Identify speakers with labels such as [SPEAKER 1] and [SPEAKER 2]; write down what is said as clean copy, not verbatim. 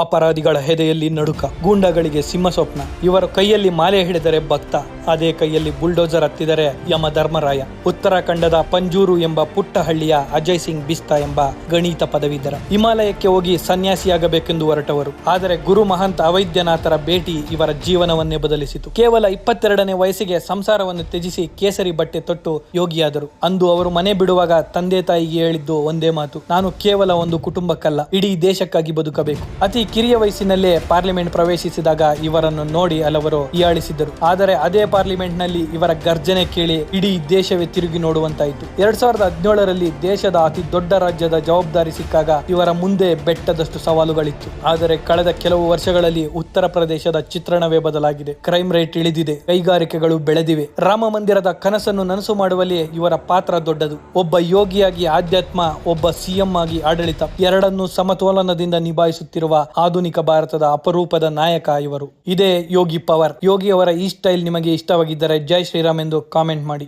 [SPEAKER 1] ಅಪರಾಧಿಗಳ ಹೆದೆಯಲ್ಲಿ ನಡುಕ, ಗೂಂಡಗಳಿಗೆ ಸಿಂಹ ಸ್ವಪ್ನ. ಇವರ ಕೈಯಲ್ಲಿ ಮಾಲೆ ಹಿಡಿದರೆ ಭಕ್ತ, ಅದೇ ಕೈಯಲ್ಲಿ ಬುಲ್ಡೋಸರ್ ಹತ್ತಿದರೆ ಯಮ ಧರ್ಮರಾಯ. ಉತ್ತರಾಖಂಡದ ಪಂಜೂರು ಎಂಬ ಪುಟ್ಟ ಹಳ್ಳಿಯ ಅಜಯ್ ಸಿಂಗ್ ಬಿಸ್ತಾ ಎಂಬ ಗಣಿತ ಪದವೀಧರ ಹಿಮಾಲಯಕ್ಕೆ ಹೋಗಿ ಸನ್ಯಾಸಿಯಾಗಬೇಕೆಂದು ಹೊರಟವರು. ಆದರೆ ಗುರು ಮಹಂತ ಅವೈದ್ಯನಾಥರ ಭೇಟಿ ಇವರ ಜೀವನವನ್ನೇ ಬದಲಿಸಿತು. ಕೇವಲ 22ನೇ ವಯಸ್ಸಿಗೆ ಸಂಸಾರವನ್ನು ತ್ಯಜಿಸಿ ಕೇಸರಿ ಬಟ್ಟೆ ತೊಟ್ಟು ಯೋಗಿಯಾದರು. ಅಂದು ಅವರು ಮನೆ ಬಿಡುವಾಗ ತಂದೆ ತಾಯಿಗೆ ಹೇಳಿದ್ದು ಒಂದೇ ಮಾತು: ನಾನು ಕೇವಲ ಒಂದು ಕುಟುಂಬಕ್ಕಲ್ಲ, ಇಡೀ ದೇಶಕ್ಕಾಗಿ ಬದುಕಬೇಕು. ಅತಿ ಕಿರಿಯ ವಯಸ್ಸಿನಲ್ಲೇ ಪಾರ್ಲಿಮೆಂಟ್ ಪ್ರವೇಶಿಸಿದಾಗ ಇವರನ್ನು ನೋಡಿ ಹಲವರು ಹೀಯಾಳಿಸಿದ್ದರು. ಆದರೆ ಅದೇ ಪಾರ್ಲಿಮೆಂಟ್ ನಲ್ಲಿ ಇವರ ಗರ್ಜನೆ ಕೇಳಿ ಇಡೀ ದೇಶವೇ ತಿರುಗಿ ನೋಡುವಂತಾಯಿತು. 2017ರಲ್ಲಿ ದೇಶದ ಅತಿ ದೊಡ್ಡ ರಾಜ್ಯದ ಜವಾಬ್ದಾರಿ ಸಿಕ್ಕಾಗ ಇವರ ಮುಂದೆ ಬೆಟ್ಟದಷ್ಟು ಸವಾಲುಗಳಿತ್ತು. ಆದರೆ ಕಳೆದ ಕೆಲವು ವರ್ಷಗಳಲ್ಲಿ ಉತ್ತರ ಪ್ರದೇಶದ ಚಿತ್ರಣವೇ ಬದಲಾಗಿದೆ. ಕ್ರೈಮ್ ರೇಟ್ ಇಳಿದಿದೆ, ಕೈಗಾರಿಕೆಗಳು ಬೆಳೆದಿವೆ. ರಾಮ ಮಂದಿರದ ಕನಸನ್ನು ನನಸು ಮಾಡುವಲ್ಲಿ ಇವರ ಪಾತ್ರ ದೊಡ್ಡದು. ಒಬ್ಬ ಯೋಗಿಯಾಗಿ ಆಧ್ಯಾತ್ಮ, ಒಬ್ಬ ಸಿಎಂ ಆಗಿ ಆಡಳಿತ, ಎರಡನ್ನೂ ಸಮತೋಲನದಿಂದ ನಿಭಾಯಿಸುತ್ತಿರುವ ಆಧುನಿಕ ಭಾರತದ ಅಪರೂಪದ ನಾಯಕ ಇವರು. ಇದೇ ಯೋಗಿ ಪವರ್. ಯೋಗಿ ಅವರ ಈ ಸ್ಟೈಲ್ ನಿಮಗೆ ಇಷ್ಟವಾಗಿದ್ದರೆ ಜೈ ಶ್ರೀರಾಮ್ ಎಂದು ಕಾಮೆಂಟ್ ಮಾಡಿ.